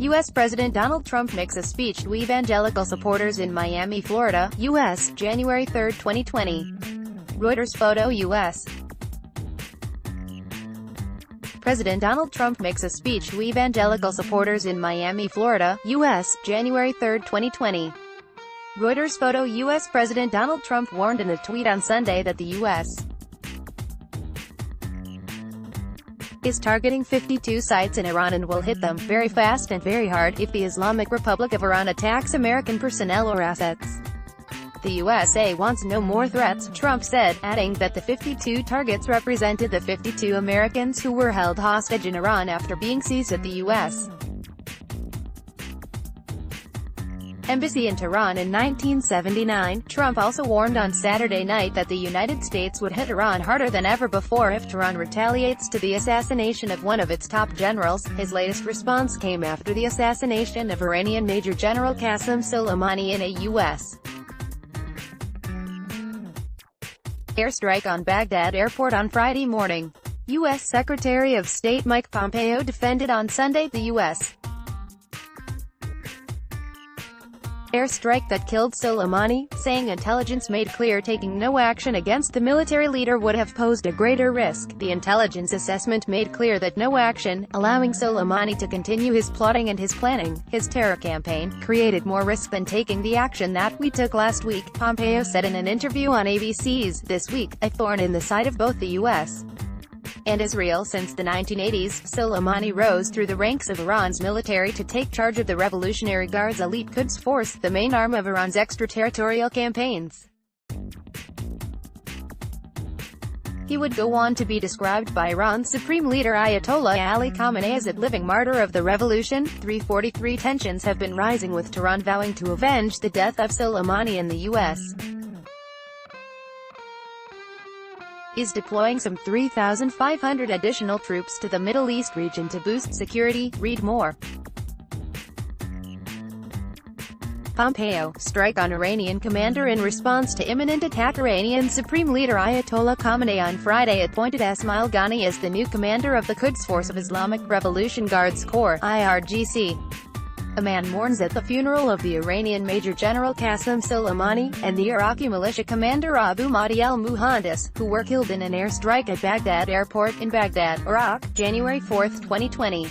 U.S. President Donald Trump makes a speech to evangelical supporters in Miami, Florida, U.S., January 3, 2020. Reuters Photo U.S. President Donald Trump makes a speech to evangelical supporters in Miami, Florida, U.S., January 3, 2020. Reuters Photo U.S. President Donald Trump warned in a tweet on Sunday that the U.S. is targeting 52 sites in Iran and will hit them very fast and very hard if the Islamic Republic of Iran attacks American personnel or assets. The USA wants no more threats, Trump said, adding that the 52 targets represented the 52 Americans who were held hostage in Iran after being seized at the U.S. Embassy in Tehran in 1979. Trump also warned on Saturday night that the United States would hit Iran harder than ever before if Tehran retaliates to the assassination of one of its top generals. His latest response came after the assassination of Iranian Major General Qasem Soleimani in a U.S. airstrike on Baghdad airport on Friday morning. U.S. Secretary of State Mike Pompeo defended on Sunday the U.S. airstrike that killed Soleimani, saying intelligence made clear taking no action against the military leader would have posed a greater risk. The intelligence assessment made clear that no action, allowing Soleimani to continue his plotting and his planning, his terror campaign, created more risk than taking the action that we took last week, Pompeo said in an interview on ABC's This Week, a thorn in the side of both the U.S. and Israel. Since the 1980s, Soleimani rose through the ranks of Iran's military to take charge of the Revolutionary Guard's elite Quds Force, the main arm of Iran's extraterritorial campaigns. He would go on to be described by Iran's supreme leader Ayatollah Ali Khamenei as a living martyr of the revolution. 343 tensions have been rising with Tehran vowing to avenge the death of Soleimani in the U.S. is deploying some 3,500 additional troops to the Middle East region to boost security. Read more. Pompeo, strike on Iranian commander in response to imminent attack. Iranian Supreme Leader Ayatollah Khamenei on Friday appointed Ismail Ghani as the new commander of the Quds Force of Islamic Revolution Guards Corps, IRGC. A man mourns at the funeral of the Iranian Major General Qasem Soleimani, and the Iraqi militia commander Abu Mahdi al-Muhandis, who were killed in an airstrike at Baghdad airport in Baghdad, Iraq, January 4, 2020.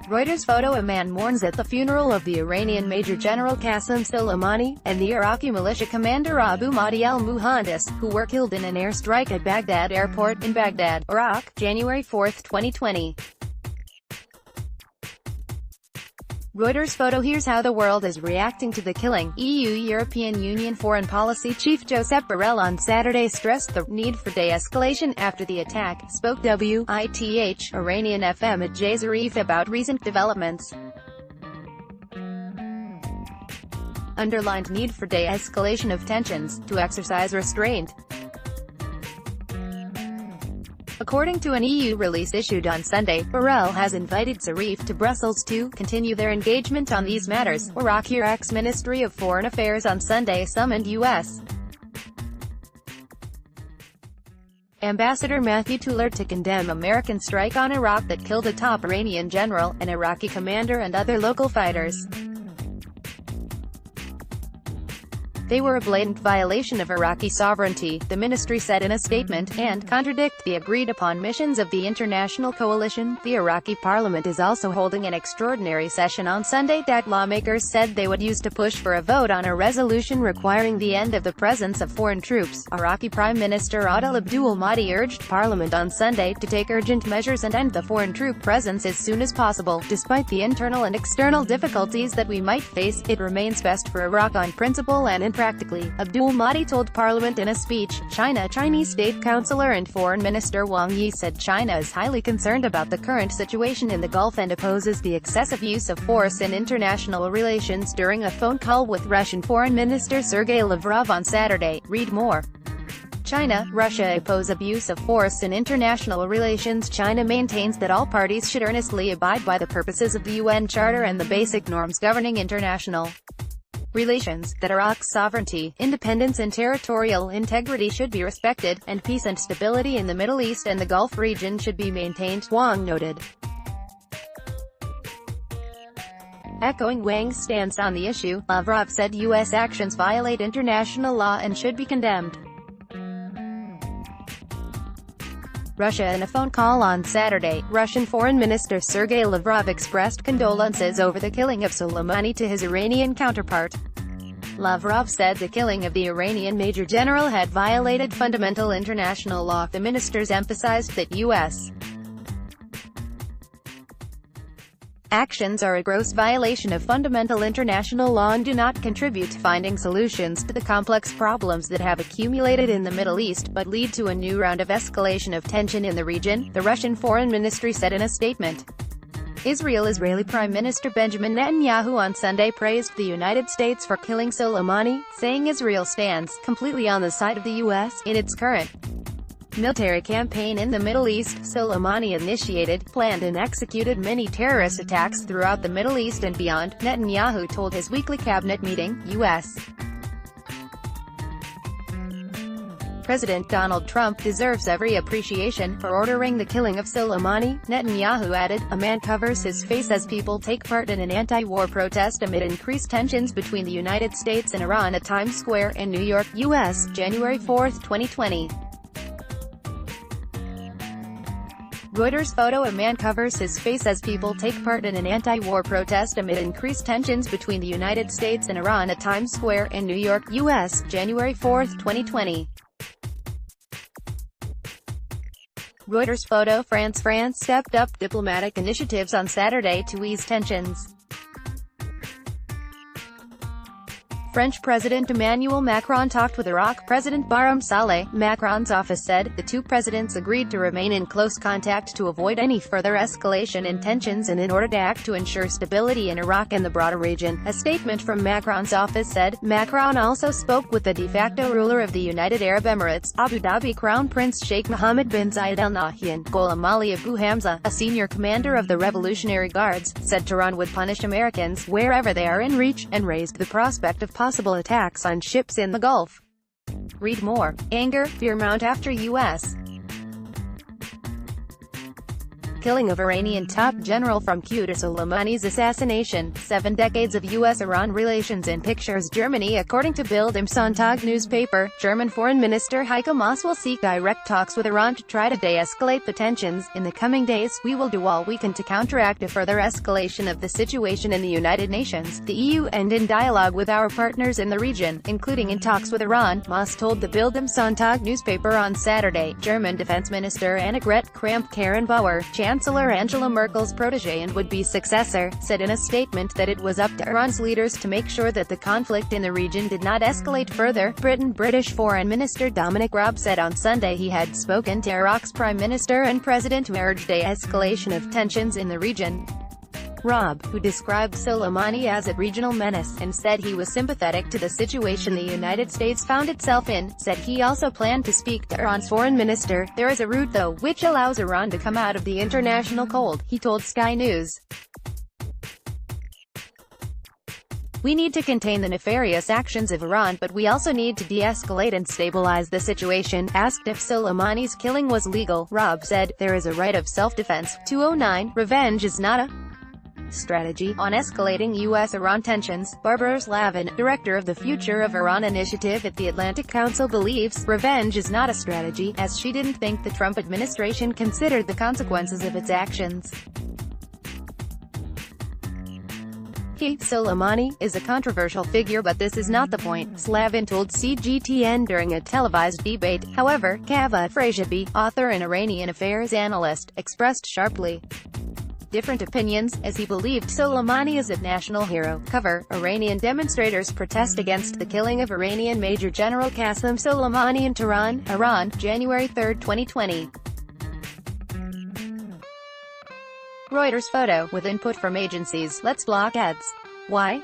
Reuters Photo. A man mourns at the funeral of the Iranian Major General Qasem Soleimani, and the Iraqi militia commander Abu Mahdi al-Muhandis, who were killed in an airstrike at Baghdad airport in Baghdad, Iraq, January 4, 2020. Reuters Photo. Here's how the world is reacting to the killing. European Union Foreign Policy Chief Josep Borrell on Saturday stressed the need for de-escalation after the attack, spoke WITH Iranian FM at Jazarif about recent developments. Underlined need for de-escalation of tensions, to exercise restraint. According to an EU release issued on Sunday, Borrell has invited Zarif to Brussels to continue their engagement on these matters. Iraq's Ministry of Foreign Affairs on Sunday summoned U.S. Ambassador Matthew Tuller to condemn American strike on Iraq that killed a top Iranian general, an Iraqi commander and other local fighters. They were a blatant violation of Iraqi sovereignty, the ministry said in a statement, and contradict the agreed-upon missions of the international coalition. The Iraqi parliament is also holding an extraordinary session on Sunday that lawmakers said they would use to push for a vote on a resolution requiring the end of the presence of foreign troops. Iraqi Prime Minister Adel Abdul Mahdi urged parliament on Sunday to take urgent measures and end the foreign troop presence as soon as possible. Despite the internal and external difficulties that we might face, it remains best for Iraq on principle and in practically, Abdul Mahdi told Parliament in a speech. Chinese State Councilor and Foreign Minister Wang Yi said China is highly concerned about the current situation in the Gulf and opposes the excessive use of force in international relations during a phone call with Russian Foreign Minister Sergei Lavrov on Saturday. Read more. China, Russia oppose abuse of force in international relations. China maintains that all parties should earnestly abide by the purposes of the UN Charter and the basic norms governing international relations, that Iraq's sovereignty, independence and territorial integrity should be respected, and peace and stability in the Middle East and the Gulf region should be maintained, Wang noted. Echoing Wang's stance on the issue, Lavrov said U.S. actions violate international law and should be condemned. Russia. In a phone call on Saturday, Russian Foreign Minister Sergei Lavrov expressed condolences over the killing of Soleimani to his Iranian counterpart. Lavrov said the killing of the Iranian Major General had violated fundamental international law. The ministers emphasized that U.S. actions are a gross violation of fundamental international law and do not contribute to finding solutions to the complex problems that have accumulated in the Middle East, but lead to a new round of escalation of tension in the region, the Russian Foreign Ministry said in a statement. Israeli Prime Minister Benjamin Netanyahu on Sunday praised the United States for killing Soleimani, saying Israel stands completely on the side of the U.S. in its current military campaign in the Middle East. Soleimani initiated, planned and executed many terrorist attacks throughout the Middle East and beyond, Netanyahu told his weekly cabinet meeting. U.S. President Donald Trump deserves every appreciation for ordering the killing of Soleimani, Netanyahu added. A man covers his face as people take part in an anti-war protest amid increased tensions between the United States and Iran at Times Square in New York, U.S., January 4, 2020. Reuters Photo. A man covers his face as people take part in an anti-war protest amid increased tensions between the United States and Iran at Times Square in New York, U.S., January 4, 2020. Reuters Photo. France stepped up diplomatic initiatives on Saturday to ease tensions. French President Emmanuel Macron talked with Iraq President Barham Saleh, Macron's office said. The two presidents agreed to remain in close contact to avoid any further escalation in tensions and in order to act to ensure stability in Iraq and the broader region, a statement from Macron's office said. Macron also spoke with the de facto ruler of the United Arab Emirates, Abu Dhabi Crown Prince Sheikh Mohammed bin Zayed Al Nahyan. Ghulam Ali Abu Hamza, a senior commander of the Revolutionary Guards, said Tehran would punish Americans wherever they are in reach, and raised the prospect of possible attacks on ships in the Gulf. Read more. Anger, fear mount after U.S. killing of Iranian top general from coup to Soleimani's assassination. 7 decades of U.S.-Iran relations in pictures. Germany. According to Bild im Sonntag newspaper, German Foreign Minister Heiko Maas will seek direct talks with Iran to try to de-escalate the tensions. In the coming days, we will do all we can to counteract a further escalation of the situation in the United Nations, the EU, and in dialogue with our partners in the region, including in talks with Iran, Maas told the Bild im Sonntag newspaper on Saturday. German Defense Minister Annegret Kramp-Karrenbauer, Chancellor Angela Merkel's protege and would-be successor, said in a statement that it was up to Iran's leaders to make sure that the conflict in the region did not escalate further. British Foreign Minister Dominic Raab said on Sunday he had spoken to Iraq's Prime Minister and President to urge de-escalation of tensions in the region. Raab, who described Soleimani as a regional menace, and said he was sympathetic to the situation the United States found itself in, said he also planned to speak to Iran's foreign minister. There is a route though, which allows Iran to come out of the international cold, he told Sky News. We need to contain the nefarious actions of Iran, but we also need to de-escalate and stabilize the situation. Asked if Soleimani's killing was legal, Raab said, there is a right of self-defense. 209, revenge is not a strategy. On escalating U.S.-Iran tensions, Barbara Slavin, director of the Future of Iran initiative at the Atlantic Council, believes revenge is not a strategy, as she didn't think the Trump administration considered the consequences of its actions. Soleimani is a controversial figure, but this is not the point, Slavin told CGTN during a televised debate. However, Kaveh Frashabi, author and Iranian affairs analyst, expressed sharply different opinions, as he believed Soleimani is a national hero. Cover: Iranian demonstrators protest against the killing of Iranian Major General Qasem Soleimani in Tehran, Iran, January 3, 2020. Reuters Photo, with input from agencies. Let's block ads. Why?